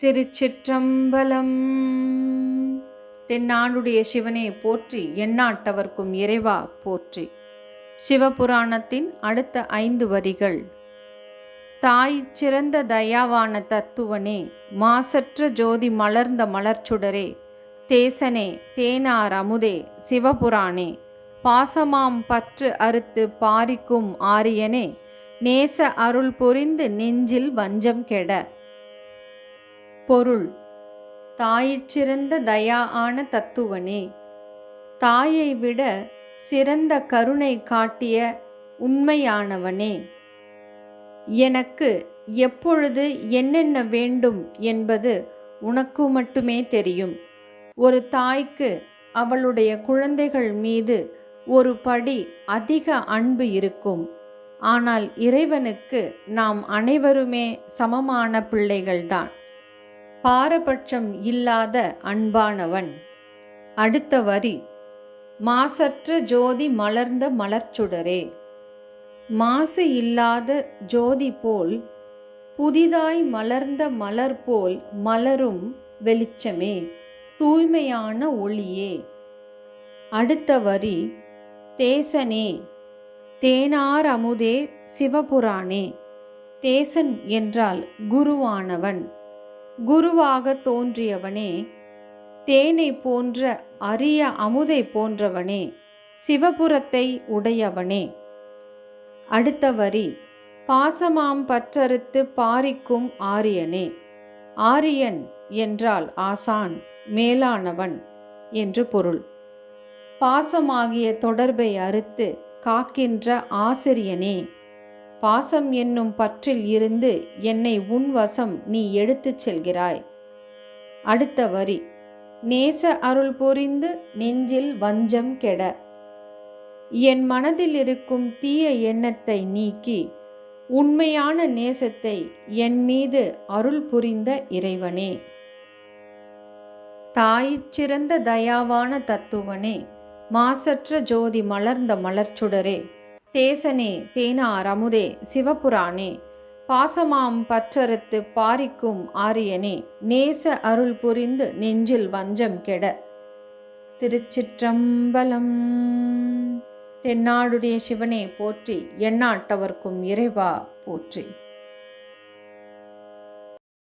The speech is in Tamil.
திருச்சிற்றம்பலம். தென்னாடுடைய சிவனே போற்றி, எந்நாட்டவர்க்கும் இறைவா போற்றி. சிவபுராணத்தின் அடுத்த 5 வரிகள். தாய் சிறந்த தயாவான தத்துவனே, மாசற்ற ஜோதி மலர்ந்த மலர்ச்சுடரே, தேசனே தேனார் அமுதே சிவபுராணே, பாசமாம் பற்று அறுத்து பாரிக்கும் ஆரியனே, நேச அருள் புரிந்து நெஞ்சில் வஞ்சம் கெட. பொருள்: தாயிற் தயா ஆன தத்துவனே, தாயை விட சிறந்த கருணை காட்டிய உண்மையானவனே, எனக்கு எப்பொழுது என்னென்ன வேண்டும் என்பது உனக்கு மட்டுமே தெரியும். ஒரு தாய்க்கு அவளுடைய குழந்தைகள் மீது ஒரு படி அதிக அன்பு இருக்கும். ஆனால் இறைவனுக்கு நாம் அனைவருமே சமமான பிள்ளைகள்தான். பாரபட்சம் இல்லாத அன்பானவன். அடுத்த வரி: மாசற்ற ஜோதி மலர்ந்த மலர்ச்சுடரே. மாசு இல்லாத ஜோதி போல், புதிதாய் மலர்ந்த மலர் போல் மலரும் வெளிச்சமே, தூய்மையான ஒளியே. அடுத்த வரி: தேசனே தேனார் அமுதே சிவபுராணே. தேசன் என்றால் குருவானவன். குருவாக தோன்றியவனே, தேனை போன்ற அரிய அமுதை போன்றவனே, சிவபுரத்தை உடையவனே. அடுத்த வரி: பாசமாம் பற்றறுத்து பாரிக்கும் ஆரியனே. ஆரியன் என்றால் ஆசான், மேலானவன் என்று பொருள். பாசமாகிய தொடர்பை அறுத்து காக்கின்ற ஆசிரியனே, பாசம் என்னும் பற்றில் இருந்து என்னை உன்வசம் நீ எடுத்துச் செல்கிறாய். அடுத்த வரி: நேச அருள் புரிந்து நெஞ்சில் வஞ்சம் கெட. என் மனதில் இருக்கும் தீய எண்ணத்தை நீக்கி உண்மையான நேசத்தை என் மீது அருள் புரிந்த இறைவனே. தாயிற் தயாவான தத்துவனே, மாசற்ற ஜோதி மலர்ந்த மலர்ச்சுடரே, தேசனே தேனார் அமுதே சிவபுராணே, பாசமாம் பற்றறுத்து பாரிக்கும் ஆரியனே, நேச அருள் புரிந்து நெஞ்சில் வஞ்சம் கெட. திருச்சிற்றம்பலம். தென்னாடுடைய சிவனே போற்றி, எந்நாட்டவர்க்கும் இறைவா போற்றி.